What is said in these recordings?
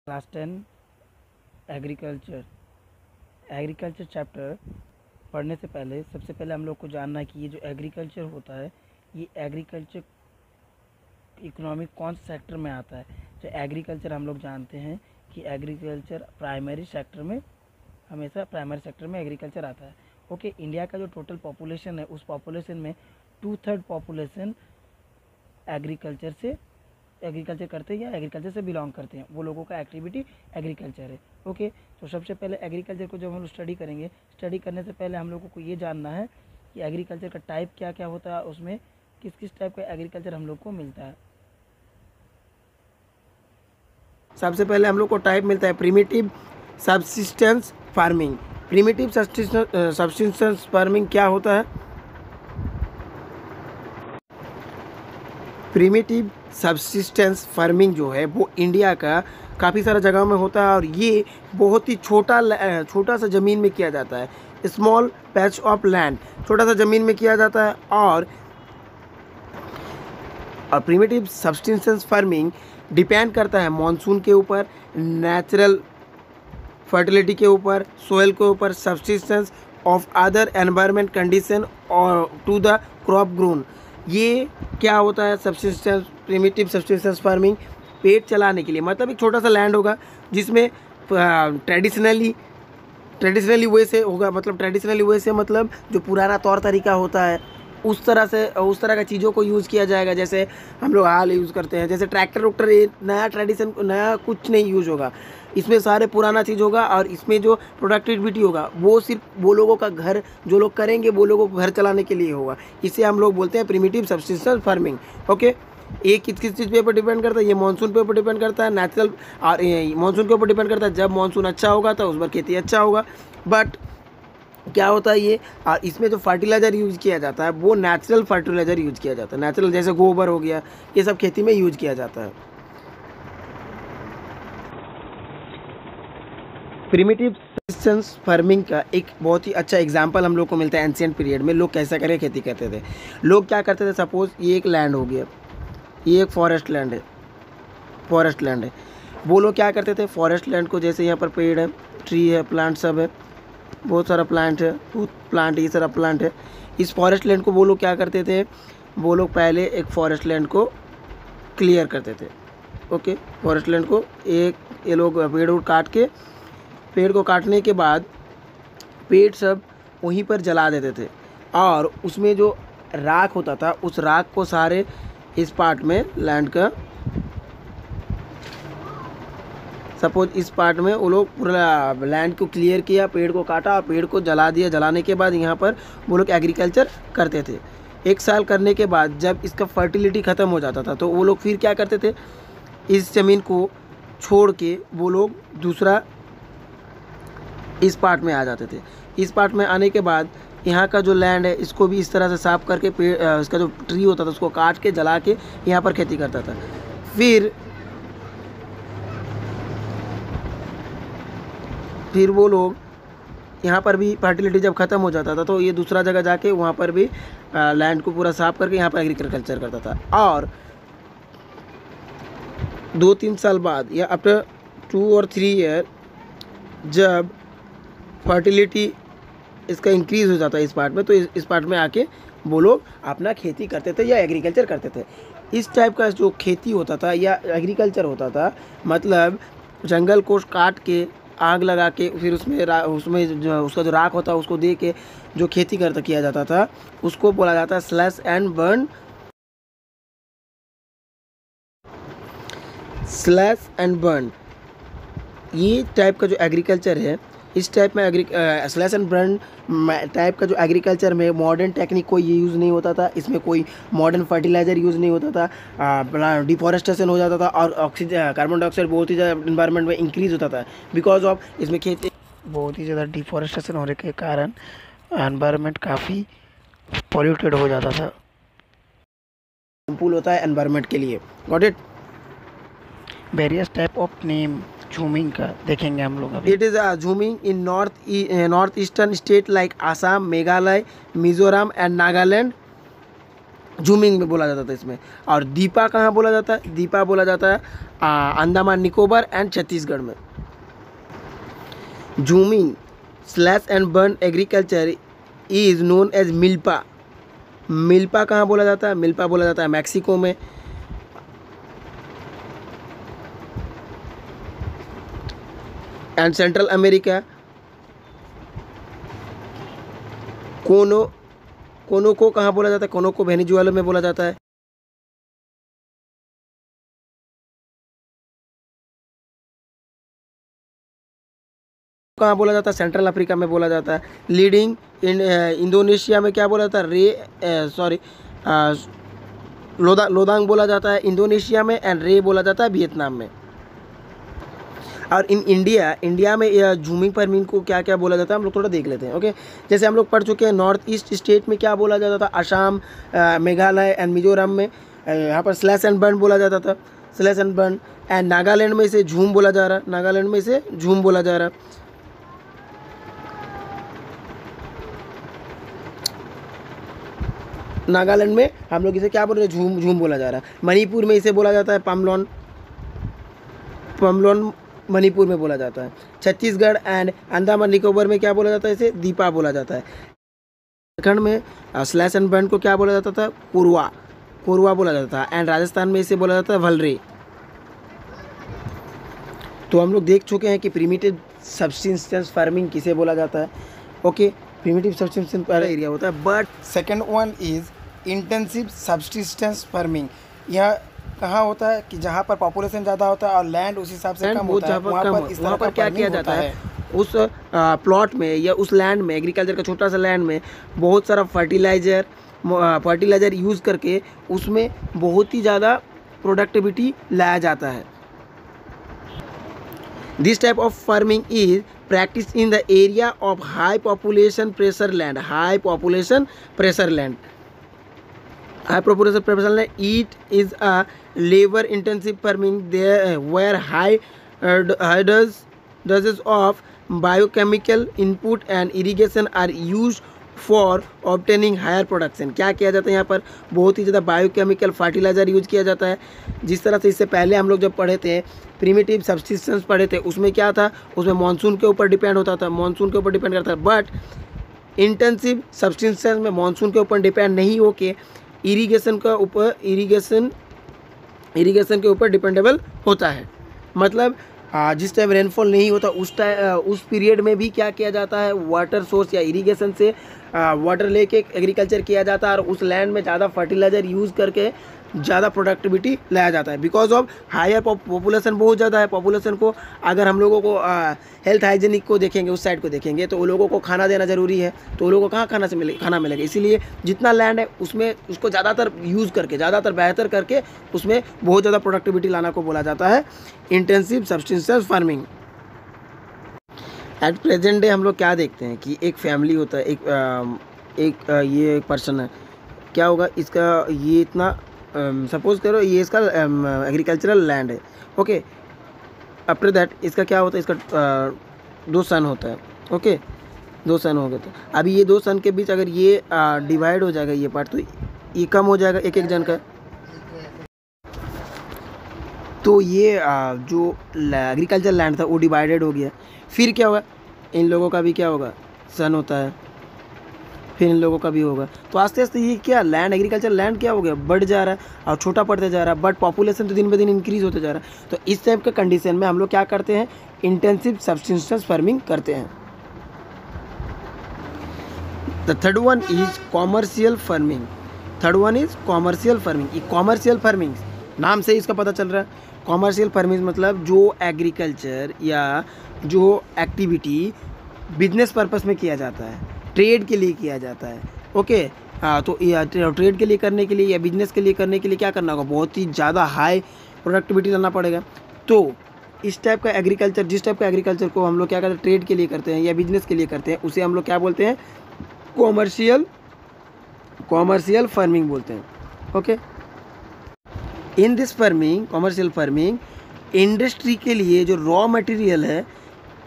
Class 10 agriculture agriculture chapter पढ़ने से पहले सबसे पहले हम लोग को जानना है कि ये जो एग्रीकल्चर होता है ये एग्रीकल्चर इकोनॉमिक कौन से सेक्टर में आता है। जो एग्रीकल्चर हम लोग जानते हैं कि एग्रीकल्चर प्राइमरी सेक्टर में, हमेशा प्राइमरी सेक्टर में एग्रीकल्चर आता है। ओके, इंडिया का जो टोटल पॉपुलेशन है उस पॉपुलेशन में 2/3 पॉपुलेशन एग्रीकल्चर करते हैं या एग्रीकल्चर से बिलोंग करते हैं, वो लोगों का एक्टिविटी एग्रीकल्चर है। ओके, तो सबसे पहले एग्रीकल्चर को जब हम लोग स्टडी करेंगे, स्टडी करने से पहले हम लोगों को ये जानना है कि एग्रीकल्चर का टाइप क्या क्या होता है, उसमें किस किस टाइप का एग्रीकल्चर हम लोग को मिलता है। सबसे पहले हम लोग को टाइप मिलता है primitive subsistence farming. Primitive subsistence farming क्या होता है? प्रिमिटिव सब्सिस्टेंस फार्मिंग जो है वो इंडिया का काफ़ी सारा जगह में होता है और ये बहुत ही छोटा सा ज़मीन में किया जाता है। स्मॉल पैच ऑफ लैंड, छोटा सा ज़मीन में किया जाता है। और प्रिमिटिव सब्सिस्टेंस फार्मिंग डिपेंड करता है मॉनसून के ऊपर, नेचुरल फर्टिलिटी के ऊपर, सोयल के ऊपर, subsistence of other environment condition और टू द क्रॉप ग्रोन। ये क्या होता है सब्सिस्टेंस, प्रिमिटिव सब्सिस्टेंस फार्मिंग? पेट चलाने के लिए, मतलब एक छोटा सा लैंड होगा जिसमें ट्रेडिशनली वे से होगा, मतलब ट्रेडिशनली वे से मतलब जो पुराना तौर तरीका होता है उस तरह का चीज़ों को यूज़ किया जाएगा। जैसे हम लोग हाल यूज़ करते हैं, जैसे ट्रैक्टर वुक्टर, ये नया कुछ नहीं यूज़ होगा, इसमें सारे पुराना चीज़ होगा। और इसमें जो प्रोडक्टिविटी होगा वो सिर्फ वो लोगों का घर, जो लोग करेंगे वो लोगों को घर चलाने के लिए होगा। इसे हम लोग बोलते हैं प्रिमिटिव सब्सिस्टेंस फार्मिंग। ओके, ये किस किस चीज़ पे ऊपर डिपेंड करता है? ये मानसून पे ऊपर डिपेंड करता है, नेचुरल, और मानसून के ऊपर डिपेंड करता है। जब मानसून अच्छा होगा तो उस पर खेती अच्छा होगा। बट क्या होता है ये, और इसमें जो फर्टिलाइज़र यूज़ किया जाता है वो नेचुरल फर्टिलाइज़र यूज़ किया जाता है। नेचुरल जैसे गोबर हो गया, ये सब खेती में यूज़ किया जाता है। प्रिमिटिव सब्सिस्टेंस फार्मिंग का एक बहुत ही अच्छा एग्जांपल हम लोग को मिलता है एंशिएंट पीरियड में। लोग कैसा करके खेती करते थे? लोग क्या करते थे, सपोज ये एक लैंड हो गया, ये एक फॉरेस्ट लैंड है। वो लोग क्या करते थे, फॉरेस्ट लैंड को, जैसे यहाँ पर पेड़ है, ट्री है, प्लांट सब है, बहुत सारा प्लांट है, प्लांट, ये सारा प्लांट है। इस फॉरेस्ट लैंड को वो लोग क्या करते थे, वो लोग पहले एक फॉरेस्ट लैंड को क्लियर करते थे। ओके, फॉरेस्ट लैंड को ये लोग पेड़ को काटने के बाद पेड़ सब वहीं पर जला देते थे। और उसमें जो राख होता था उस राख को सारे इस पार्ट में लैंड का, सपोज इस पार्ट में वो लोग पूरा लैंड को क्लियर किया, पेड़ को काटा और पेड़ को जला दिया। जलाने के बाद यहाँ पर वो लोग एग्रीकल्चर करते थे। 1 साल करने के बाद जब इसका फर्टिलिटी ख़त्म हो जाता था तो वो लोग फिर क्या करते थे, इस ज़मीन को छोड़ के वो लोग दूसरा इस पार्ट में आ जाते थे। इस पार्ट में आने के बाद यहाँ का जो लैंड है इसको भी इस तरह से साफ करके इसका जो ट्री होता था उसको काट के जला के यहाँ पर खेती करता था। फिर वो लोग यहाँ पर भी फर्टिलिटी जब ख़त्म हो जाता था तो ये दूसरा जगह जाके वहाँ पर भी लैंड को पूरा साफ करके यहाँ पर एग्रीकल्चर करता था। और 2-3 साल बाद या आफ्टर 2 और 3 ईयर जब फर्टिलिटी इसका इंक्रीज़ हो जाता है इस पार्ट में, तो इस पार्ट में आके वो लोग अपना खेती करते थे या एग्रीकल्चर करते थे। इस टाइप का जो खेती होता था या एग्रीकल्चर होता था, मतलब जंगल को काट के आग लगा के फिर उसमें जो उसका जो राख होता है उसको दे के जो खेती किया जाता था उसको बोला जाता है स्लैश एंड बर्न। ये टाइप का जो एग्रीकल्चर है, इस टाइप में स्लैश एंड बर्न टाइप का जो एग्रीकल्चर में मॉडर्न टेक्निक कोई यूज़ नहीं होता था। इसमें कोई मॉडर्न फर्टिलाइज़र यूज़ नहीं होता था। डिफॉरेस्टेशन हो जाता था और ऑक्सीजन, कार्बन डाइऑक्साइड बहुत ही ज़्यादा इन्वायरमेंट में इंक्रीज़ होता था बिकॉज ऑफ इसमें खेती बहुत ही ज़्यादा डिफॉरेस्टेशन होने के कारण एनवायरनमेंट काफ़ी पॉल्यूटेड हो जाता था। हार्मफुल होता है एनवायरनमेंट के लिए। Got it? Various type of name jhuming का देखेंगे हम लोग अभी। It is jhuming in north eastern state like Assam, Meghalaya, Mizoram and Nagaland. Jhuming में बोला जाता था इसमें। और दीपा कहाँ बोला जाता है? दीपा बोला जाता है अंडमान निकोबार एंड छत्तीसगढ़ में। Jhuming slash and burn agriculture is known as milpa. Milpa कहाँ बोला जाता है? मिल्पा बोला जाता है मैक्सिको में। And central America. कोनोको कहाँ बोला जाता है? कोनोको वेनेजुएला में बोला जाता है। कहाँ बोला जाता है? सेंट्रल अफ्रीका में बोला जाता है। लीडिंग इंडोनेशिया में क्या बोला जाता है? लोदांग बोला जाता है इंडोनेशिया में, एंड रे बोला जाता है वियतनाम में। और इन इंडिया में जूमिंग फार्मिंग को क्या क्या बोला जाता है हम लोग थोड़ा देख लेते हैं। ओके, जैसे हम लोग पढ़ चुके हैं नॉर्थ ईस्ट स्टेट में क्या बोला जाता था? असम, मेघालय एंड मिजोरम में यहाँ पर स्लैश एंड बर्न बोला जाता था, slash and burn. And Nagaland में इसे झूम बोला जा रहा है, नागालैंड में इसे झूम बोला जा रहा है। नागालैंड में हम लोग इसे क्या बोल रहे हैं? झूम झूम बोला जा रहा है। मणिपुर में इसे बोला जाता है पमलोन, पमलोन मणिपुर में बोला जाता है। छत्तीसगढ़ एंड अंडमान निकोबार में क्या बोला जाता है? इसे दीपा बोला जाता है। झारखंड में स्लैश एंड बर्न को क्या बोला जाता था? कोरवा, कोरवा बोला जाता था। एंड राजस्थान में इसे बोला जाता है वलरे। तो हम लोग देख चुके हैं कि प्रिमिटिव सब्सिस्टेंस फार्मिंग किसे बोला जाता है। ओके, प्रिमिटिव सब्सिस्टेंस एरिया होता है। But second one is intensive subsistence farming. यह कहाँ होता है कि जहाँ पर पॉपुलेशन ज़्यादा होता है और लैंड उस हिसाब से कम होता है, वहाँ पर क्या किया जाता है? उस प्लॉट में या उस लैंड में, एग्रीकल्चर का छोटा सा लैंड में बहुत सारा फर्टिलाइज़र यूज़ करके उसमें बहुत ही ज़्यादा प्रोडक्टिविटी लाया जाता है। This type of farming is practiced in the area of high population pressure land. High population pressure land. High population pressure land. It is a labor intensive farming there where high doses of biochemical input and irrigation are used for obtaining higher production. क्या किया जाता है यहाँ पर? बहुत ही ज़्यादा biochemical fertiliser use किया जाता है। जिस तरह से इससे पहले हम लोग जब पढ़े थे प्रिमिटिव सब्सिस्टेंस पढ़े थे, उसमें क्या था? उसमें मानसून के ऊपर डिपेंड होता था, मानसून के ऊपर डिपेंड करता है। बट इंटेंसिव सब्सिस्टेंस में मानसून के ऊपर डिपेंड नहीं होके इरीगेशन के ऊपर डिपेंडेबल होता है। मतलब जिस टाइम रेनफॉल नहीं होता उस पीरियड में भी क्या किया जाता है? वाटर सोर्स या इरिगेशन से वाटर लेके एग्रीकल्चर किया जाता है और उस लैंड में ज़्यादा फर्टिलाइज़र यूज़ करके ज़्यादा प्रोडक्टिविटी लाया जाता है। बिकॉज ऑफ हायर पॉपुलेशन बहुत ज़्यादा है। पॉपुलेशन को अगर हम लोगों को हेल्थ हाइजीनिक को देखेंगे, उस साइड को देखेंगे, तो वो लोगों को खाना देना ज़रूरी है। तो वो लोगों को कहाँ खाना मिलेगा? इसीलिए जितना लैंड है उसमें उसको ज़्यादातर यूज़ करके, ज़्यादातर बेहतर करके उसमें बहुत ज़्यादा प्रोडक्टिविटी लाना को बोला जाता है intensive subsistence farming. At present day हम लोग क्या देखते हैं कि एक फैमिली होता है, ये एक पर्सन है। क्या होगा इसका? ये इतना सपोज करो ये इसका एग्रीकल्चरल लैंड है। ओके, आफ्टर दैट इसका क्या होता है? इसका 2 सन होता है। ओके, 2 सन हो गए थे। अभी ये 2 सन के बीच अगर ये डिवाइड हो जाएगा ये पार्ट, तो ये कम हो जाएगा एक जन का। तो ये जो एग्रीकल्चर लैंड था वो डिवाइडेड हो गया। फिर क्या होगा? इन लोगों का भी क्या होगा? सन होता है, फिर इन लोगों का भी होगा। तो आस्ते आस्ते ये क्या लैंड, एग्रीकल्चर लैंड क्या हो गया? बढ़ जा रहा है और छोटा पड़ते जा रहा है। बट पॉपुलेशन तो दिन ब दिन इंक्रीज होते जा रहा है। तो इस टाइप के कंडीशन में हम लोग क्या करते हैं? इंटेंसिव सब्सिस्टेंस फार्मिंग करते हैं। The third one is commercial farming. Third one is commercial farming. ये कॉमर्शियल फार्मिंग नाम से इसका पता चल रहा है। कॉमर्शियल फार्मिंग मतलब जो एग्रीकल्चर या जो एक्टिविटी बिजनेस पर्पस में किया जाता है, ट्रेड के लिए किया जाता है। ओके, तो ट्रेड के लिए करने के लिए या बिजनेस के लिए करने के लिए क्या करना होगा? बहुत ही ज़्यादा हाई प्रोडक्टिविटी लाना पड़ेगा। तो इस टाइप का एग्रीकल्चर, जिस टाइप का एग्रीकल्चर को हम लोग क्या करते हैं? ट्रेड के लिए करते हैं या बिजनेस के लिए करते हैं, उसे हम लोग क्या बोलते हैं? कॉमर्शियल फार्मिंग बोलते हैं। Okay, in this farming, commercial farming, industry के लिए जो रॉ मटेरियल है,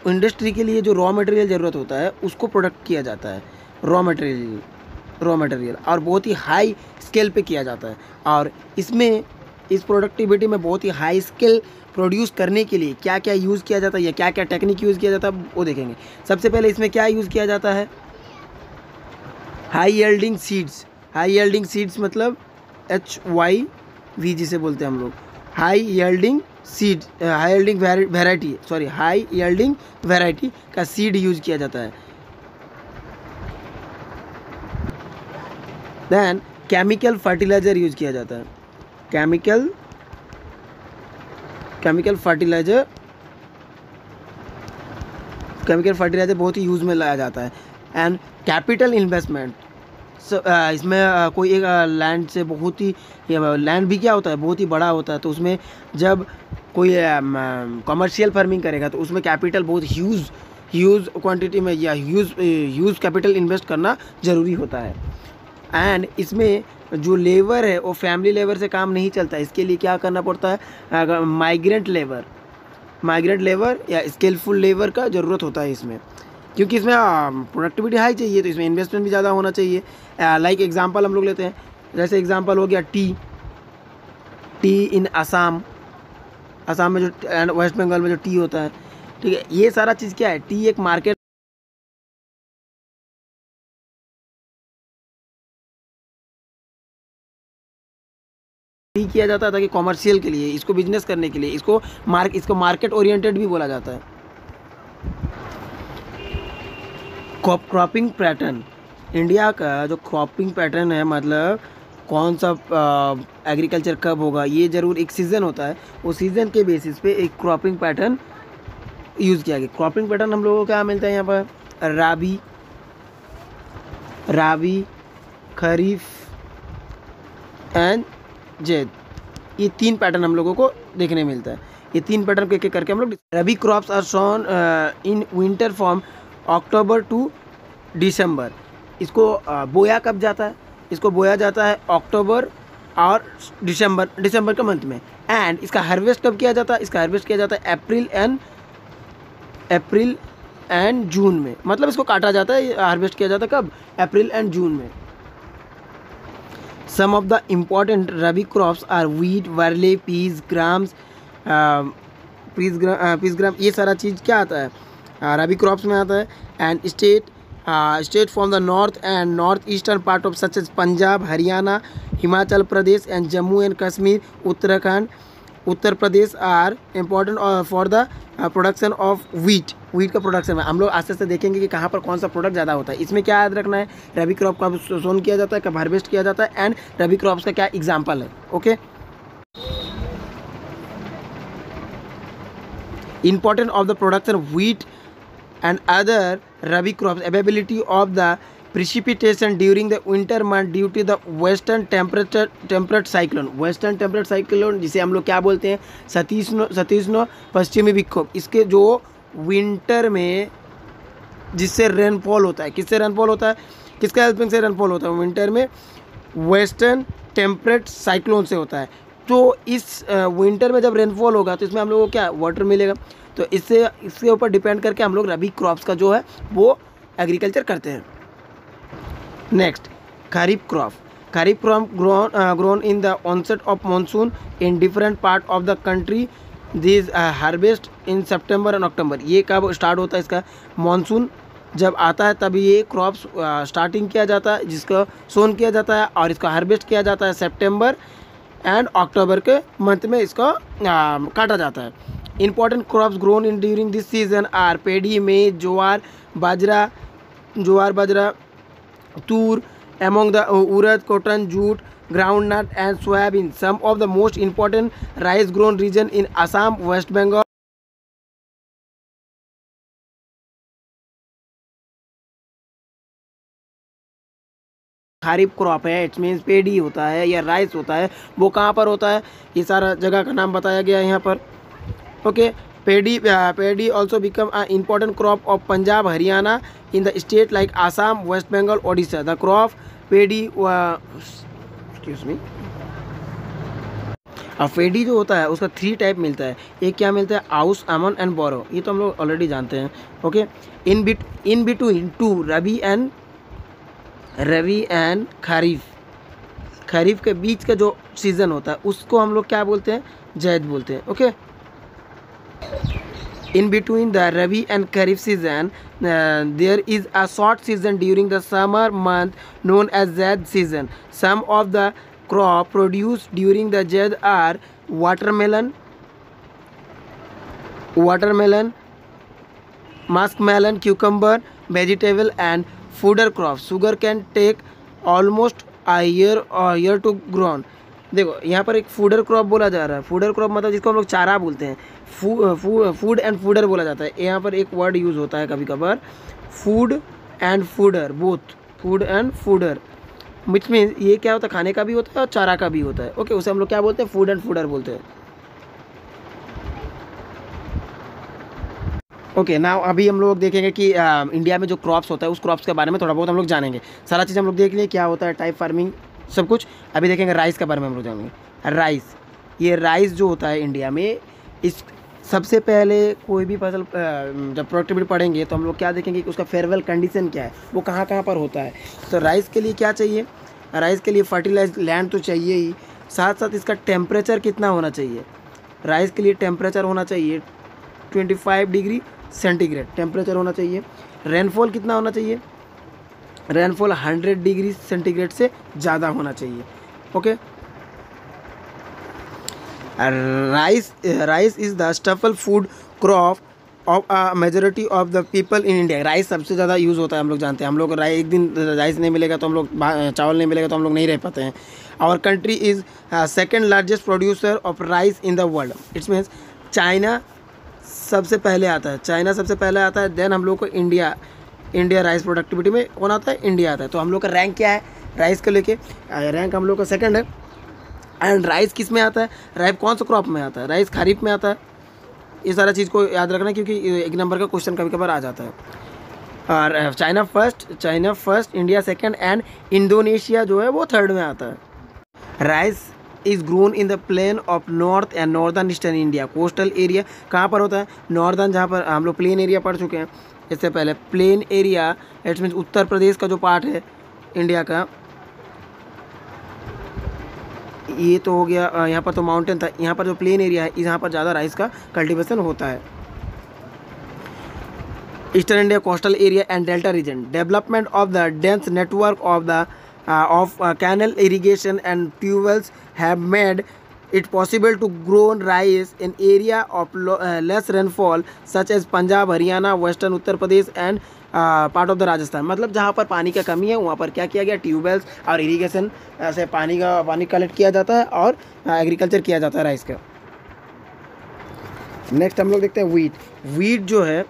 इंडस्ट्री के लिए जो रॉ मटेरियल ज़रूरत होता है उसको प्रोडक्ट किया जाता है। रॉ मटेरियल रॉ मटेरियल, और बहुत ही हाई स्केल पे किया जाता है। और इसमें इस प्रोडक्टिविटी में बहुत ही हाई स्केल प्रोड्यूस करने के लिए क्या क्या यूज़ किया जाता है या क्या क्या टेक्निक यूज़ किया जाता है वो देखेंगे। सबसे पहले इसमें क्या यूज़ किया जाता है, high yielding seeds. High yielding seeds मतलब HYV जिसे बोलते हैं हम लोग, high yielding seed, high yielding variety, sorry high yielding variety का सीड यूज़ किया जाता है। देन केमिकल फर्टिलाइज़र यूज़ किया जाता है। केमिकल फर्टिलाइज़र बहुत ही यूज़ में लाया जाता है। एंड कैपिटल इन्वेस्टमेंट, इसमें कोई एक लैंड से बहुत ही, लैंड भी क्या होता है, बहुत ही बड़ा होता है, तो उसमें जब कोई कमर्शियल फार्मिंग करेगा तो उसमें कैपिटल बहुत ह्यूज क्वांटिटी में या ह्यूज कैपिटल इन्वेस्ट करना ज़रूरी होता है। एंड इसमें जो लेबर है वो फैमिली लेबर से काम नहीं चलता, इसके लिए क्या करना पड़ता है, माइग्रेंट लेबर या स्किलफुल लेबर का ज़रूरत होता है इसमें, क्योंकि इसमें प्रोडक्टिविटी हाई चाहिए तो इसमें इन्वेस्टमेंट भी ज़्यादा होना चाहिए। लाइक एग्जांपल हम लोग लेते हैं, जैसे एग्जांपल हो गया टी इन असम में जो, एंड वेस्ट बंगाल में जो टी होता है, ठीक है, ये सारा चीज़ क्या है, टी एक मार्केट किया जाता है ताकि कॉमर्शियल के लिए, इसको बिजनेस करने के लिए, इसको मार्केट ओरिएंटेड भी बोला जाता है। क्रॉपिंग पैटर्न, इंडिया का जो क्रॉपिंग पैटर्न है, मतलब कौन सा एग्रीकल्चर कब होगा, ये ज़रूर एक सीज़न होता है, उस सीज़न के बेसिस पे एक क्रॉपिंग पैटर्न यूज़ किया गया। क्रॉपिंग पैटर्न हम लोगों को क्या मिलता है यहाँ पर, राबी, खरीफ एंड जैद, ये 3 पैटर्न हम लोगों को देखने मिलता है। ये 3 पैटर्न के करके हम लोग, rabi crops are sown in winter from October to December. इसको बोया कब जाता है, इसको बोया जाता है अक्टूबर और दिसंबर के मंथ में। एंड इसका हार्वेस्ट कब किया जाता है, इसका हार्वेस्ट किया जाता है अप्रैल एंड जून में, मतलब इसको काटा जाता है, हार्वेस्ट किया जाता है कब, अप्रैल एंड जून में। Some of the important rabi crops are wheat, barley, peas, grams, ये सारा चीज़ क्या आता है, रबी क्रॉप्स में आता है। And state from the north and north eastern part of such as Punjab, Haryana, Himachal Pradesh and Jammu and Kashmir, Uttarakhand, Uttar Pradesh are important for the production of wheat का production में। हम लोग आस्ते आस्ते देखेंगे कि कहाँ पर कौन सा प्रोडक्ट ज़्यादा होता है। इसमें क्या याद रखना है, रबी क्रॉप कब सोन किया जाता है, कब हार्वेस्ट किया जाता है, एंड रबी क्रॉप्स का क्या एग्जाम्पल है। Okay, important of the production wheat and other rabi crops, availability of the precipitation during the winter month due to the western temperate cyclone, जिसे हम लोग क्या बोलते हैं, सतीष्ण पश्चिमी विक्षोभ। इसके जो विंटर में जिससे रेनफॉल होता है, किससे रेनफॉल होता है, किसका हेल्पिंग से रेनफॉल होता है विंटर में, वेस्टर्न टेम्परेट साइक्लोन से होता है। तो इस विंटर में जब रेनफॉल होगा तो इसमें हम लोगों को क्या वाटर मिलेगा, तो इसके ऊपर डिपेंड करके हम लोग रबी क्रॉप्स का जो है वो एग्रीकल्चर करते हैं। Next, kharif crop grown in the onset of monsoon in different part of the country. These harvest in September and October. ये कब स्टार्ट होता है, इसका मानसून जब आता है तभी ये क्रॉप्स स्टार्टिंग किया जाता है, जिसको सोन किया जाता है, और इसका हार्वेस्ट किया जाता है सितंबर एंड अक्टूबर के मंथ में इसको काटा जाता है। Important crops grown in during this season are paddy, maize, jowar bajra, tur, among the urad, cotton, jute, groundnut and soybean. Some of the most important rice grown region in Assam, West Bengal. Kharif crop है, it's means पेडी होता है या rice होता है, वो कहाँ पर होता है, ये सारा जगह का नाम बताया गया है यहाँ पर। Okay, Paddy also become an important crop of Punjab, Haryana in the state like Assam, West Bengal, Odisha. The crop paddy पेडी जो होता है उसका 3 टाइप मिलता है। एक क्या मिलता है, आउस, अमन एंड बोरो, ये तो हम लोग ऑलरेडी जानते हैं। Okay, in between 2 rabi and rabi and kharif, kharif के बीच का जो सीज़न होता है उसको हम लोग क्या बोलते हैं, जैद बोलते हैं। Okay, in between the rabi and kharif season there is a short season during the summer month known as zaid season. Some of the crop produced during the zaid are watermelon, muskmelon, cucumber, vegetable and fodder crops. Sugar can take almost a year to grow. देखो यहाँ पर एक fodder crop बोला जा रहा है। Fodder crop मतलब जिसको हम लोग चारा बोलते हैं, फूड एंड फूडर बोला जाता है। यहाँ पर एक वर्ड यूज़ होता है कभी कभार, food and fodder, both food and fodder, which means ये क्या होता है, खाने का भी होता है और चारा का भी होता है। ओके, उसे हम लोग क्या बोलते हैं, फूड एंड फूडर बोलते हैं। ओके नाउ अभी हम लोग देखेंगे कि इंडिया में जो क्रॉप्स होता है उस क्रॉप्स के बारे में थोड़ा बहुत हम लोग जानेंगे। सारा चीज़ हम लोग देख लिए, क्या होता है, टाइप फार्मिंग, सब कुछ। अभी देखेंगे राइस के बारे में हम लोग जानेंगे। राइस, ये राइस जो होता है इंडिया में, इस सबसे पहले कोई भी फसल जब प्रोडक्टिविटी पढ़ेंगे तो हम लोग क्या देखेंगे कि उसका फेयरवेल कंडीशन क्या है, वो कहाँ कहाँ पर होता है। तो राइस के लिए क्या चाहिए, राइस के लिए फर्टिलाइज लैंड तो चाहिए ही, साथ साथ इसका टेम्परेचर कितना होना चाहिए। राइस के लिए टेम्परेचर होना चाहिए 25 डिग्री सेंटीग्रेड टेम्परेचर होना चाहिए। रेनफॉल कितना होना चाहिए, रेनफॉल 100 डिग्री सेंटीग्रेड से ज़्यादा होना चाहिए। Okay, rice is the staple food crop of a majority of the people in India. Rice सबसे ज़्यादा यूज़ होता है, हम लोग जानते हैं। हम लोग एक दिन राइस नहीं मिलेगा तो हम लोग, चावल नहीं मिलेगा तो हम लोग नहीं रह पाते हैं। Our country is second largest producer of rice in the world. It's means China सबसे पहले आता है, चाइना सबसे पहले आता है, देन हम लोग को इंडिया राइस प्रोडक्टिविटी में कौन आता है, इंडिया आता है। तो हम लोग का रैंक क्या है राइस को लेके, रैंक हम लोग का सेकंड है। एंड राइस किस में आता है, राइस कौन सा क्रॉप में आता है, राइस खरीफ में आता है। ये सारा चीज़ को याद रखना क्योंकि एक नंबर का क्वेश्चन कभी कभार आ जाता है। और China first, India second and Indonesia जो है वो थर्ड में आता है। Rice is grown in the plain of north and northern eastern India. Coastal area कहाँ पर होता है, नॉर्दर्न, जहाँ पर हम लोग प्लेन एरिया पढ़ चुके हैं इससे पहले। Plain area it's means Uttar Pradesh का जो पार्ट है इंडिया का, ये तो हो गया। यहाँ पर तो माउंटेन था, यहाँ पर जो प्लेन एरिया है यहाँ पर ज़्यादा राइस का कल्टीवेशन होता है। Eastern India, coastal area and delta region. Development of the dense network of canal irrigation and tubewells have made it possible to grow rice in area of less rainfall such as Punjab, Haryana, Western Uttar Pradesh and part of the Rajasthan। मतलब जहाँ पर पानी का कमी है वहाँ पर क्या किया गया, ट्यूबवेल्स और इरिगेशन से पानी कलेक्ट किया जाता है और एग्रीकल्चर किया जाता है राइस का। नेक्स्ट हम लोग देखते हैं वीट जो है,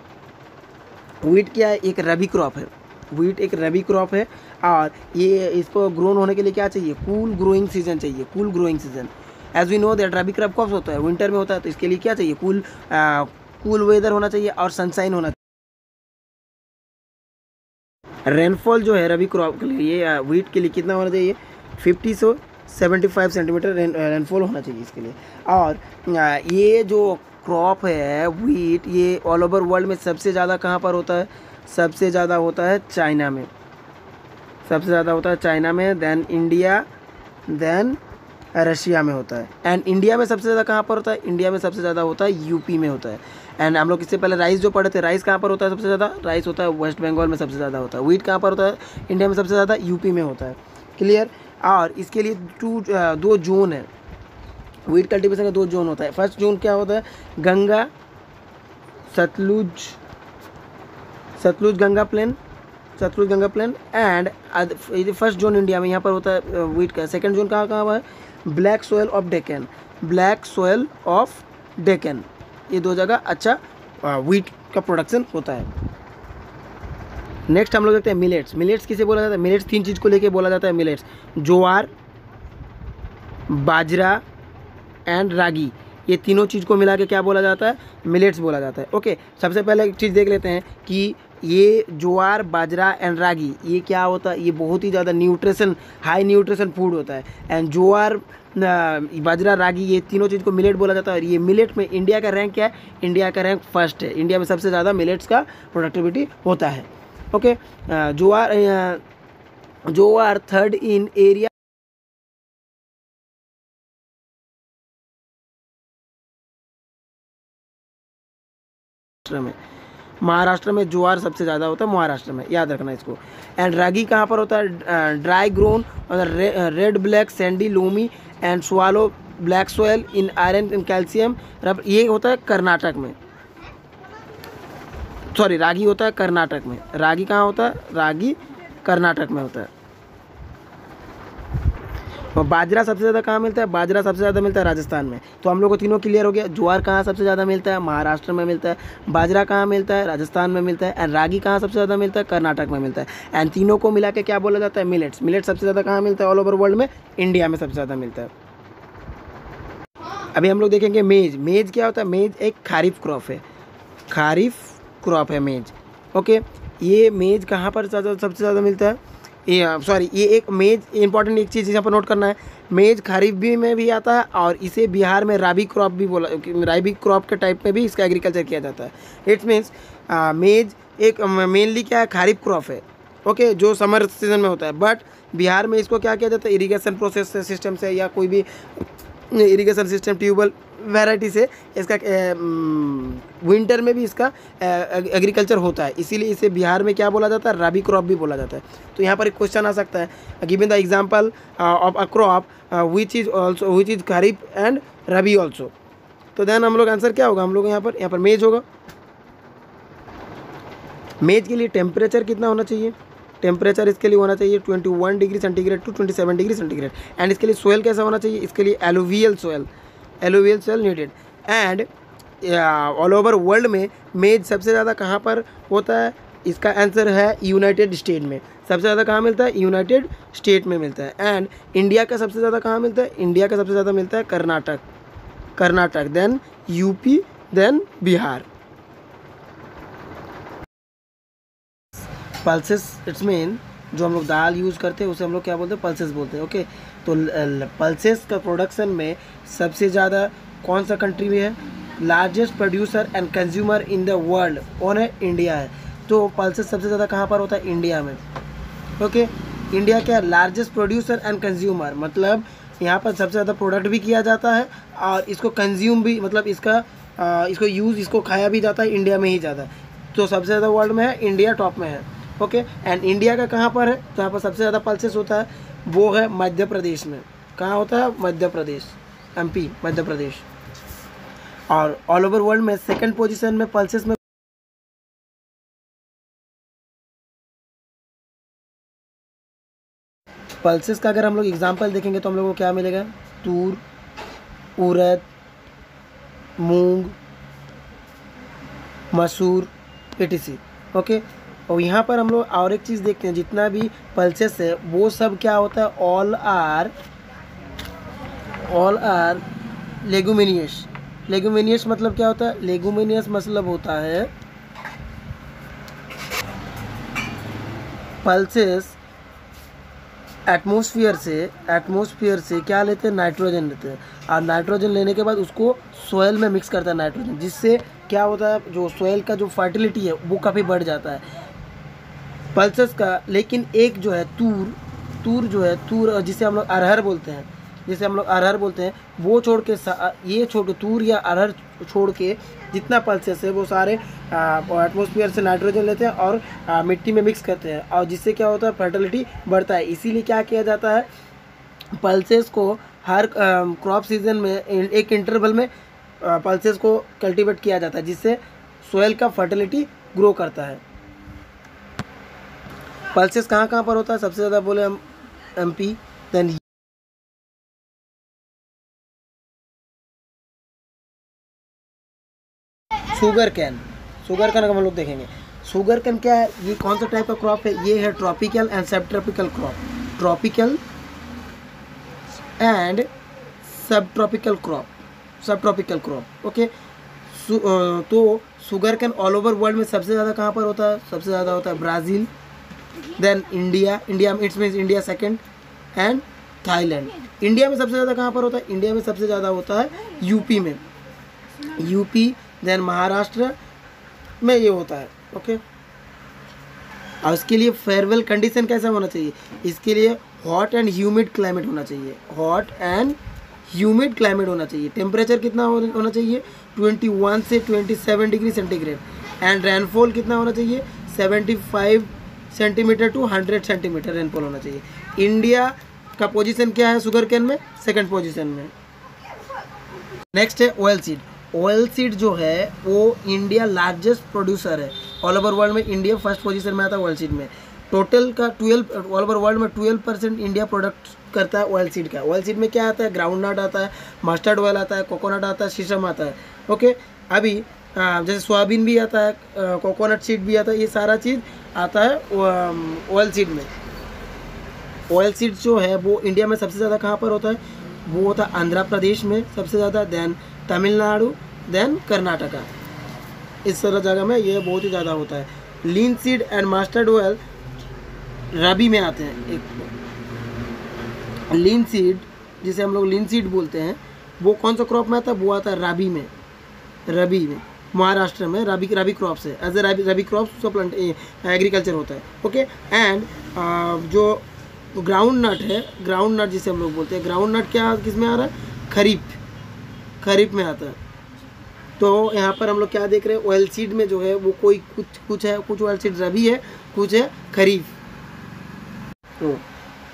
वीट क्या है, एक रबी क्रॉप है। वीट एक रबी क्रॉप है और ये इसको ग्रोन होने के लिए क्या चाहिए, कूल ग्रोइंग सीजन चाहिए, cool growing season. As we know that rabi crop कब होता है, विंटर में होता है। तो इसके लिए क्या चाहिए, कूल वेदर होना चाहिए और सनशाइन होना चाहिए। रेनफॉल जो है रबी क्रॉप के लिए, वीट के लिए कितना होना चाहिए, 50 से 75 सेंटीमीटर रेनफॉल होना चाहिए इसके लिए। और ये जो क्रॉप है वीट, ये ऑल ओवर वर्ल्ड में सबसे ज़्यादा कहाँ पर होता है, सबसे ज़्यादा होता है चाइना में, सबसे ज़्यादा होता है चाइना में, देन इंडिया, देन रशिया में होता है। एंड इंडिया में सबसे ज़्यादा कहाँ पर होता है, इंडिया में सबसे ज़्यादा होता है यूपी में होता है। एंड हम लोग इससे पहले राइस जो पढ़े थे, राइस कहाँ पर होता है सबसे ज़्यादा, राइस होता है वेस्ट बंगाल में सबसे ज़्यादा होता है। वीट कहाँ पर होता है, इंडिया में सबसे ज़्यादा यूपी में होता है। क्लियर। और इसके लिए दो जोन है, वीट कल्टीवेशन का 2 जोन होता है। फर्स्ट जोन क्या होता है, Ganga Sutlej Ganga plain and first zone India में यहाँ पर होता है वीट का। सेकंड जोन कहाँ है, ब्लैक सोयल ऑफ डेक्कन। ये 2 जगह अच्छा वीट का प्रोडक्शन होता है। नेक्स्ट हम लोग देखते हैं मिलेट्स किसे बोला जाता है, मिलेट्स 3 चीज़ को लेके बोला जाता है मिलेट्स, ज्वार, बाजरा एंड रागी। ये तीनों चीज़ को मिला के क्या बोला जाता है, मिलेट्स बोला जाता है। ओके, सबसे पहले एक चीज़ देख लेते हैं कि ये ज्वार, बाजरा एंड रागी ये क्या होता है, ये बहुत ही ज़्यादा हाई न्यूट्रिशन फूड होता है। एंड ज्वार, बाजरा, रागी ये तीनों चीज़ को मिलेट बोला जाता है। और ये मिलेट में इंडिया का रैंक क्या है, इंडिया का रैंक फर्स्ट है। इंडिया में सबसे ज़्यादा मिलेट्स का प्रोडक्टिविटी होता है। ओके, ज्वार जो आर थर्ड इन एरिया में। महाराष्ट्र में ज्वार सबसे ज़्यादा होता है, महाराष्ट्र में, याद रखना इसको। एंड रागी कहाँ पर होता है? ड्राई ग्रोन और red black Sandy Lumi and swallow black soil in iron and calcium. ये होता है कर्नाटक में, सॉरी रागी होता है कर्नाटक में। रागी कहाँ होता है? रागी कर्नाटक में होता है। और बाजरा सबसे ज़्यादा कहाँ मिलता है? बाजरा सबसे ज़्यादा मिलता है राजस्थान में। तो हम लोग को तीनों क्लियर हो गया। ज्वार कहाँ सबसे ज़्यादा मिलता है? महाराष्ट्र में मिलता है। बाजरा कहाँ मिलता है? राजस्थान में मिलता है। एंड रागी कहाँ सबसे ज़्यादा मिलता है? कर्नाटक में मिलता है। एंड तीनों को मिला के क्या बोला जाता है? मिलेट्स। मिलेट्स सबसे ज़्यादा कहाँ मिलता है ऑल ओवर वर्ल्ड में? इंडिया में सबसे ज़्यादा मिलता है। अभी हम लोग देखेंगे मेज। मेज क्या होता है? मेज एक खारिफ क्रॉप है, खारिफ क्रॉप है मेज। ओके, ये मेज कहाँ पर सबसे ज़्यादा मिलता है? ये एक मेज, इंपॉर्टेंट एक चीज़ यहाँ पर नोट करना है, मेज खरीफ भी में भी आता है और इसे बिहार में राबी क्रॉप भी बोला, राबी क्रॉप के टाइप में भी इसका एग्रीकल्चर किया जाता है। इट्स मीन्स मेज एक मेनली क्या है? खरीफ क्रॉप है, ओके, जो समर सीजन में होता है। बट बिहार में इसको क्या किया जाता है? इरीगेशन प्रोसेस सिस्टम से या कोई भी इरीगेशन सिस्टम ट्यूबवेल वैरायटी से इसका विंटर में भी इसका एग्रीकल्चर होता है, इसीलिए इसे बिहार में क्या बोला जाता है? रबी क्रॉप भी बोला जाता है। तो यहाँ पर एक क्वेश्चन आ सकता है, given the example of a crop which is kharif and rabi also. तो देन हम लोग आंसर क्या होगा? हम लोग यहाँ पर मेज होगा। मेज के लिए टेम्परेचर कितना होना चाहिए? टेम्परेचर इसके लिए होना चाहिए 21 degree centigrade to 27 degree centigrade. And इसके लिए सोयल कैसा होना चाहिए? इसके लिए alluvial soil needed. And all over world में मेज सबसे ज़्यादा कहाँ पर होता है? इसका आंसर है यूनाइटेड स्टेट में। सबसे ज़्यादा कहाँ मिलता है? यूनाइटेड स्टेट में मिलता है। एंड इंडिया का सबसे ज़्यादा कहाँ मिलता है? इंडिया का सबसे ज़्यादा मिलता है Karnataka, then UP, then Bihar. Pulses, it's mean जो हम लोग दाल यूज़ करते हैं उसे हम लोग क्या बोलते हैं? पल्सेस बोलते हैं। ओके, तो पल्सेस का प्रोडक्शन में सबसे ज़्यादा कौन सा कंट्री में है? Largest producer and consumer in the world कौन है? इंडिया है। तो पल्सेस सबसे ज़्यादा कहाँ पर होता है? इंडिया में। ओके, इंडिया क्या है? लार्जेस्ट प्रोड्यूसर एंड कंज्यूमर, मतलब यहाँ पर सबसे ज़्यादा प्रोडक्ट भी किया जाता है और इसको कंज्यूम भी, मतलब इसको यूज़, इसको खाया भी जाता है इंडिया में ही ज़्यादा। तो सबसे ज़्यादा वर्ल्ड में है, इंडिया टॉप में है। ओके, एंड इंडिया का कहाँ पर है? तो यहाँ पर सबसे ज़्यादा पल्सेस होता है वो है मध्य प्रदेश में। कहाँ होता है? मध्य प्रदेश, एमपी, मध्य प्रदेश। और ऑल ओवर वर्ल्ड में सेकंड पोजीशन में पल्सेस में पल्सेस का अगर हम लोग एग्जांपल देखेंगे तो हम लोग को क्या मिलेगा? तूर, उड़द, मूंग, मसूर, एटीसी। ओके, और यहाँ पर हम लोग और एक चीज़ देखते हैं, जितना भी पल्सेस है वो सब क्या होता है? All are लेगुमिनियस। लेगुमिनियस मतलब क्या होता है? लेगुमिनियस मतलब होता है पल्सेस एटमॉस्फेयर से क्या लेते हैं? नाइट्रोजन लेते हैं। और नाइट्रोजन लेने के बाद उसको सोयल में मिक्स करता है नाइट्रोजन, जिससे क्या होता है? जो सोयल का जो फर्टिलिटी है वो काफ़ी बढ़ जाता है पल्सेस का। लेकिन एक जो है तूर जिसे हम लोग अरहर बोलते हैं, वो छोड़ के तूर या अरहर छोड़ के जितना पल्सेस है वो सारे एटमॉस्फेयर से नाइट्रोजन लेते हैं और मिट्टी में मिक्स करते हैं, और जिससे क्या होता है? फर्टिलिटी बढ़ता है। इसीलिए क्या किया जाता है? पल्सेस को हर क्रॉप सीजन में एक इंटरवल में पल्सेस को कल्टीवेट किया जाता है, जिससे सोयल का फर्टिलिटी ग्रो करता है। पल्सेस कहाँ पर होता है? सबसे ज़्यादा बोले हम एमपी, देन शुगर कैन का हम लोग देखेंगे। शुगर कैन क्या है? ये कौन सा टाइप का क्रॉप है? ये है ट्रॉपिकल एंड सब ट्रॉपिकल क्रॉप। ट्रॉपिकल एंड सब ट्रॉपिकल क्रॉप। ओके, तो sugar cane all over world में सबसे ज़्यादा कहाँ पर होता है? सबसे ज़्यादा होता है Brazil, then India, it's means India second, and Thailand. India में सबसे ज़्यादा कहाँ पर होता है? इंडिया में सबसे ज़्यादा होता है यूपी में, देन महाराष्ट्र में ये होता है। ओके, और उसके लिए फेयरवेल कंडीशन कैसा होना चाहिए, इसके लिए हॉट एंड ह्यूमिड क्लाइमेट होना चाहिए, हॉट एंड ह्यूमिड क्लाइमेट होना चाहिए। टेम्परेचर कितना होना चाहिए, 21 से 27 डिग्री सेंटीग्रेड। एंड रेनफॉल कितना होना चाहिए, 75 सेंटीमीटर टू 100 सेंटीमीटर रेनफॉल होना चाहिए। इंडिया का पोजीशन क्या है शुगर केन में, सेकंड पोजीशन में। नेक्स्ट है ऑयल सीड। ऑयल सीड जो है वो इंडिया लार्जेस्ट प्रोड्यूसर है ऑल ओवर वर्ल्ड में। इंडिया फर्स्ट पोजीशन में आता है ऑयल सीड में। टोटल का 12 ऑल ओवर वर्ल्ड में 12% इंडिया प्रोडक्ट करता है ऑयल सीड का। ऑयल सीड में क्या आता है, ग्राउंड नट आता है, मस्टर्ड ऑयल आता है, कोकोनट आता है, शीशम आता है। ओके, अभी जैसे सोयाबीन भी आता है, कोकोनट सीड भी आता है, ये सारा चीज़ आता है ऑयल सीड में। ऑयल सीड जो है वो इंडिया में सबसे ज़्यादा कहाँ पर होता है, वो होता है आंध्र प्रदेश में सबसे ज़्यादा, देन तमिलनाडु, देन कर्नाटका। इस तरह जगह में ये बहुत ही ज़्यादा होता है। लीन सीड एंड मस्टर्ड ऑयल रबी में आते हैं। एक लीन सीड जिसे हम लोग लीन सीड बोलते हैं, वो कौन सा क्रॉप में आता है, वो आता है रबी में, महाराष्ट्र में रबी क्रॉप से, एज ए रबी क्रॉप का प्लांट एग्रीकल्चर होता है। ओके, एंड जो ग्राउंड नट है, ग्राउंड नट जिसे हम लोग बोलते हैं, ग्राउंड नट क्या किस में आ रहा है, खरीफ में आता है। तो यहाँ पर हम लोग क्या देख रहे हैं, ऑयल सीड में जो है वो कोई कुछ है, कुछ ऑयल सीड रबी है, कुछ है खरीफ। तो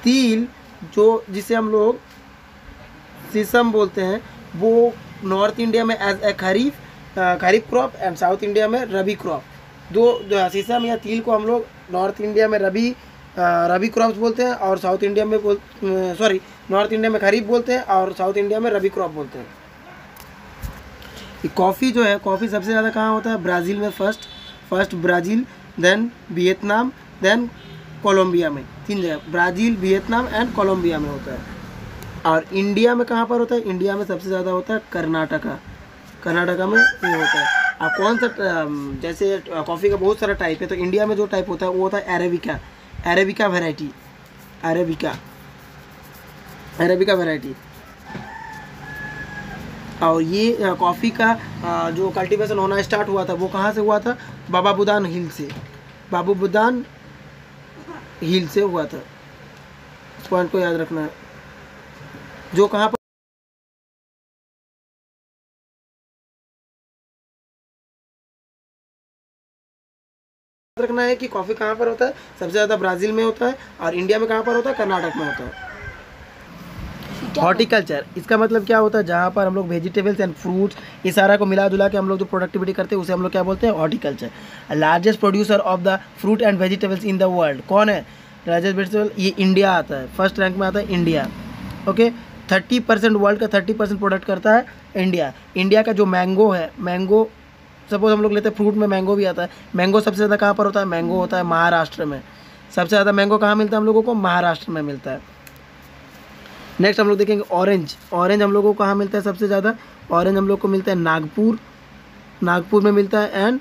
तिल जो जिसे हम लोग सीसम बोलते हैं, वो नॉर्थ इंडिया में as a kharif crop and south India में रबी क्रॉप। दो सीसम या तिल को हम लोग नॉर्थ इंडिया में रबी क्रॉप्स बोलते हैं और साउथ इंडिया में नॉर्थ इंडिया में खरीफ बोलते हैं और साउथ इंडिया में रबी क्रॉप बोलते हैं। कॉफ़ी जो है, कॉफ़ी सबसे ज़्यादा कहाँ होता है, ब्राज़ील में first Brazil, then Vietnam, then Colombia में। 3 जगह, ब्राज़ील, वियतनाम एंड कोलंबिया में होता है। और इंडिया में कहाँ पर होता है, इंडिया में सबसे ज़्यादा होता है कर्नाटका में ये होता है। अब कौन सा, जैसे कॉफ़ी का बहुत सारा टाइप है, तो इंडिया में जो टाइप होता है वो होता है अरेबिका वैरायटी, अरेबिका वैरायटी। और ये कॉफ़ी का जो कल्टीवेशन होना स्टार्ट हुआ था वो कहाँ से हुआ था, बाबा बुदान हिल से हुआ था। इस पॉइंट को याद रखना है। जो कहाँ पर रखना है कि कॉफ़ी कहाँ पर होता है, सबसे ज़्यादा ब्राज़ील में होता है और इंडिया में कहाँ पर होता है, कर्नाटक में होता है। हॉर्टिकल्चर, इसका मतलब क्या होता है, जहाँ पर हम लोग वेजिटेबल्स एंड फ्रूट्स ये सारा को मिला जुला के हम लोग जो प्रोडक्टिविटी करते हैं उसे हम लोग क्या बोलते हैं, horticulture. Largest producer of the fruit and vegetables in the world कौन है, लार्जेस्ट वेजिटेबल, ये इंडिया आता है, फर्स्ट रैंक में आता है इंडिया। ओके, 30% वर्ल्ड का 30% प्रोडक्ट करता है इंडिया। इंडिया का जो मैंगो है, मैंगो सपोज हम लोग लेते हैं, फ्रूट में मैंगो भी आता है। मैंगो सबसे ज़्यादा कहाँ पर होता है, मैंगो होता है महाराष्ट्र में। सबसे ज़्यादा मैंगो कहाँ मिलता है हम लोगों को, महाराष्ट्र में मिलता है। नेक्स्ट हम लोग देखेंगे ऑरेंज हम लोगों को कहाँ मिलता है सबसे ज़्यादा, ऑरेंज हम लोग को मिलता है नागपुर में मिलता है, एंड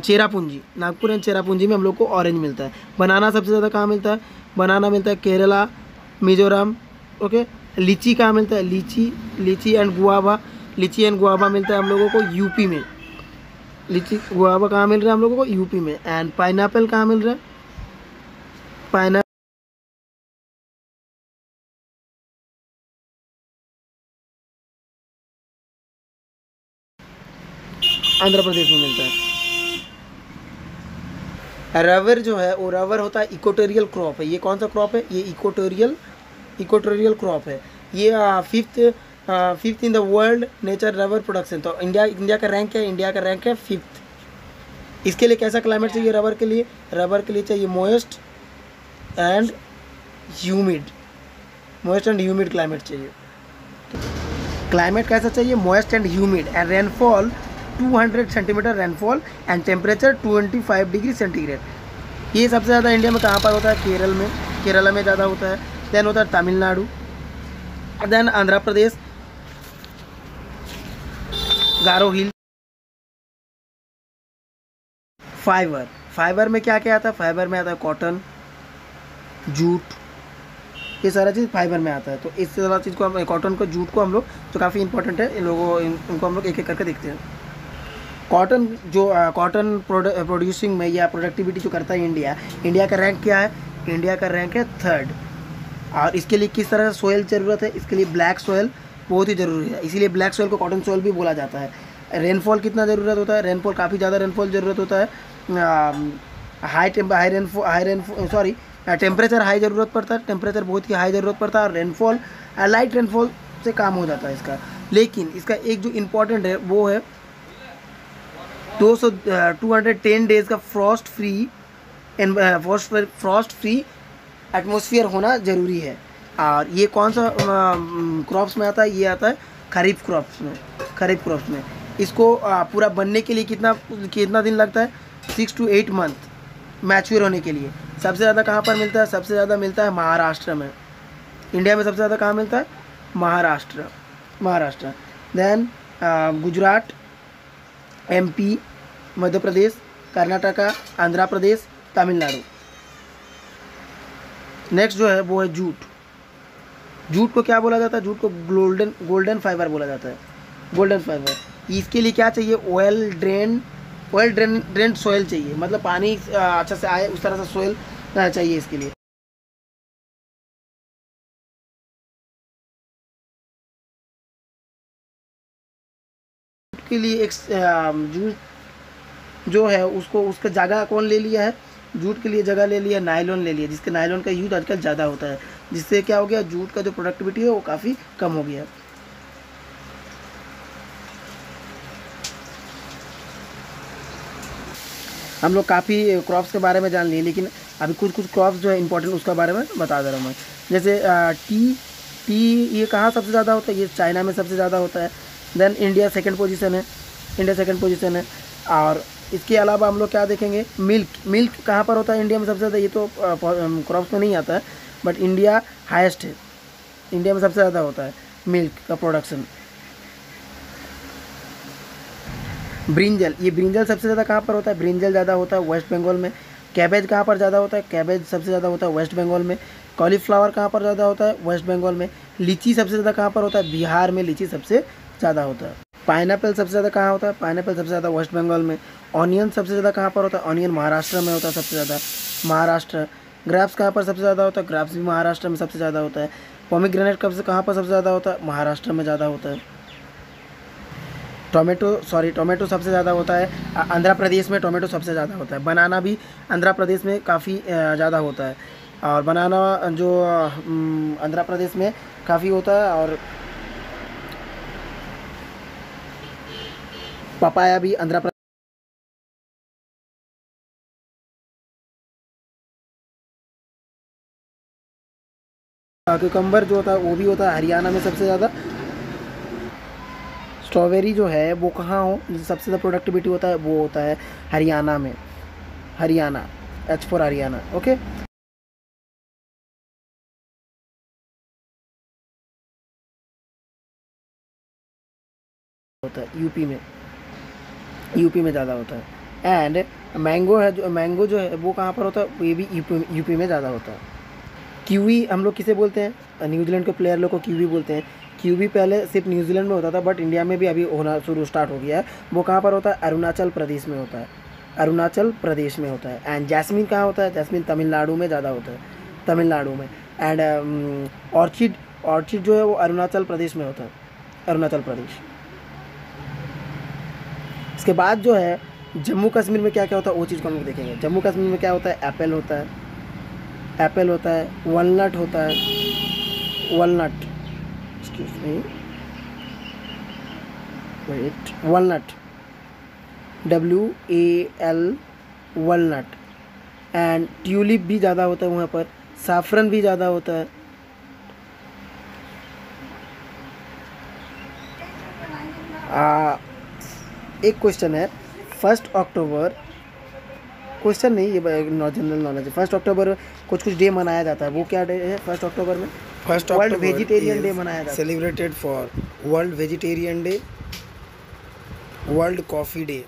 चेरापूंजी, नागपुर एंड चेरापूंजी में हम लोग को ऑरेंज मिलता है। बनाना सबसे ज़्यादा कहाँ मिलता है, बनाना मिलता है केरला, मिजोरम। ओके, लीची कहाँ मिलता है, लीची एंड गुआवा मिलता है हम लोगों को यूपी में। लीची गुआवा कहाँ मिल रहा है हम लोगों को, यूपी में। एंड पाइनएप्पल कहाँ मिल रहा है, पाइनएप्पल आंध्र प्रदेश में मिलता है। रबर जो है वो रबर होता है इक्वेटोरियल क्रॉप है। ये कौन सा क्रॉप है, ये इक्वेटोरियल क्रॉप है। ये fifth in the world nature rubber production. तो इंडिया का रैंक है, इंडिया का रैंक है 5th। इसके लिए कैसा क्लाइमेट चाहिए रबर के लिए चाहिए मॉइस्ट एंड ह्यूमिड क्लाइमेट चाहिए। क्लाइमेट कैसा चाहिए, moist and humid, and rainfall 200 centimetre rainfall and temperature 25 degree centigrade. ये सबसे ज़्यादा इंडिया में कहाँ पर होता है, केरला में ज़्यादा होता है। देन होता है तमिलनाडु, देन आंध्र प्रदेश, गारो हिल। फाइबर में क्या क्या आता है, फाइबर में आता है कॉटन, जूट, ये सारा चीज़ फाइबर में आता है। तो इस सारा चीज़ को हम, कॉटन को, जूट को हम लोग, जो काफ़ी इंपॉर्टेंट है, इन लोगों इनको हम लोग एक एक करके देखते हैं। कॉटन जो कॉटन प्रोड्यूसिंग में या प्रोडक्टिविटी जो करता है इंडिया का रैंक क्या है? इंडिया का रैंक है 3rd। और इसके लिए किस तरह से सोयल ज़रूरत है? इसके लिए ब्लैक सोयल बहुत ही ज़रूरी है, इसीलिए ब्लैक सोयल को कॉटन सोयल भी बोला जाता है। रेनफॉल कितना ज़रूरत होता है? रेनफॉल काफ़ी ज़्यादा रेनफॉल ज़रूरत होता है। टेम्परेचर हाई ज़रूरत पड़ता है, टेम्परेचर बहुत ही हाई ज़रूरत पड़ता है। और रेनफॉल लाइट रेनफॉल से काम हो जाता है इसका। लेकिन इसका एक जो इम्पोर्टेंट है वो है 210 डेज़ का फ्रॉस्ट फ्री एटमॉस्फेयर होना ज़रूरी है। और ये कौन सा क्रॉप्स में आता है? ये आता है खरीफ क्रॉप्स में। इसको पूरा बनने के लिए कितना दिन लगता है? 6 to 8 मंथ मैच्योर होने के लिए। सबसे ज़्यादा कहाँ पर मिलता है? सबसे ज़्यादा मिलता है महाराष्ट्र में। इंडिया में सबसे ज़्यादा कहाँ मिलता है? Maharashtra. Then Gujarat, MP, Madhya Pradesh, Karnataka, Andhra Pradesh, Tamil Nadu. Next जो है वो है जूट को क्या बोला जाता है? जूट को गोल्डन फाइबर बोला जाता है। Golden fibre. इसके लिए क्या चाहिए? ऑयल ड्रेन सोयल चाहिए, मतलब पानी अच्छा से आए उस तरह से सोयल चाहिए इसके लिए। के लिए एक जूट जो है उसका जगह कौन ले लिया है? जूट के लिए जगह ले लिया नायलॉन ले लिया, जिसके नायलॉन का यूज आजकल ज़्यादा होता है, जिससे क्या हो गया? जूट का जो प्रोडक्टिविटी है वो काफ़ी कम हो गया। हम लोग काफ़ी क्रॉप्स के बारे में जान लिए, लेकिन अभी कुछ क्रॉप्स जो है इंपॉर्टेंट उसके बारे में बता दे रहा हूँ मैं। जैसे टी ये कहाँ सबसे ज़्यादा होता है? ये चाइना में सबसे ज़्यादा होता है। देन इंडिया सेकंड पोजीशन है। और इसके अलावा हम लोग क्या देखेंगे? मिल्क कहाँ पर होता है इंडिया में सबसे ज़्यादा? ये तो क्रॉप्स में नहीं आता है, बट इंडिया हाईएस्ट है। इंडिया में सबसे ज़्यादा होता है मिल्क का प्रोडक्शन। ब्रिंजल सबसे ज़्यादा कहाँ पर होता है? ब्रिंजल ज़्यादा होता है वेस्ट बंगाल में। कैबेज कहाँ पर ज़्यादा होता है? कैबेज सबसे ज़्यादा होता है वेस्ट बंगाल में। कॉलीफ्लावर कहाँ पर ज़्यादा होता है? वेस्ट बंगाल में। लीची सबसे ज़्यादा कहाँ पर होता है? बिहार में लीची सबसे ज़्यादा होता है। पाइनएप्पल सबसे ज़्यादा कहाँ होता है? पाइनएप्पल सबसे ज़्यादा वेस्ट बंगाल में। ऑनियन सबसे ज़्यादा कहाँ पर होता है? ऑनियन महाराष्ट्र में होता है सबसे ज़्यादा, महाराष्ट्र। ग्रेप्स कहाँ पर सबसे ज़्यादा होता है? ग्रेप्स भी महाराष्ट्र में सबसे ज़्यादा होता है। पोमीग्रेनेट कहाँ पर सबसे ज़्यादा होता है? महाराष्ट्र में ज़्यादा होता है। टोमेटो सबसे ज़्यादा होता है आंध्र प्रदेश में। टोमेटो सबसे ज़्यादा होता है। बनाना भी आंध्र प्रदेश में काफ़ी ज़्यादा होता है। और बनाना जो आंध्र प्रदेश में काफ़ी होता है। और पपाया भी आंध्र प्रदेश। क्यूकम्बर जो होता है वो भी होता है हरियाणा में सबसे ज़्यादा। स्ट्रॉबेरी जो है वो कहाँ सबसे ज़्यादा प्रोडक्टिविटी होता है? वो होता है हरियाणा में। Haryana, H for Haryana. Okay, होता है यूपी में ज़्यादा होता है। एंड मैंगो जो है वो कहाँ पर होता है? ये भी यूपी में ज़्यादा होता है। कीवी हम लोग किसे बोलते हैं? न्यूजीलैंड के प्लेयर लोग को कीवी बोलते हैं। कीवी पहले सिर्फ न्यूजीलैंड में होता था, बट इंडिया में भी अभी होना स्टार्ट हो गया है। वो कहाँ पर होता है? अरुणाचल प्रदेश में होता है। एंड जैस्मिन कहाँ होता है? जैस्मिन तमिलनाडु में ज़्यादा होता है, तमिलनाडु में। एंड ऑर्चिड जो है वो अरुणाचल प्रदेश में होता है, अरुणाचल प्रदेश। इसके बाद जो है जम्मू कश्मीर में क्या क्या होता है वो चीज़ को हम लोग देखेंगे। जम्मू कश्मीर में क्या होता है? एप्पल होता है, वॉलनट होता है, walnut, WAL, walnut. And tulip भी ज़्यादा होता है वहाँ पर। साफरन भी ज़्यादा होता है। एक क्वेश्चन है, 1 अक्टूबर, क्वेश्चन नहीं ये जनरल नॉलेज है। 1 अक्टूबर कुछ डे मनाया जाता है, वो क्या डे है 1 अक्टूबर में? वर्ल्ड वेजिटेरियन डे मनाया जाता है। Celebrated for world vegetarian day, world coffee day.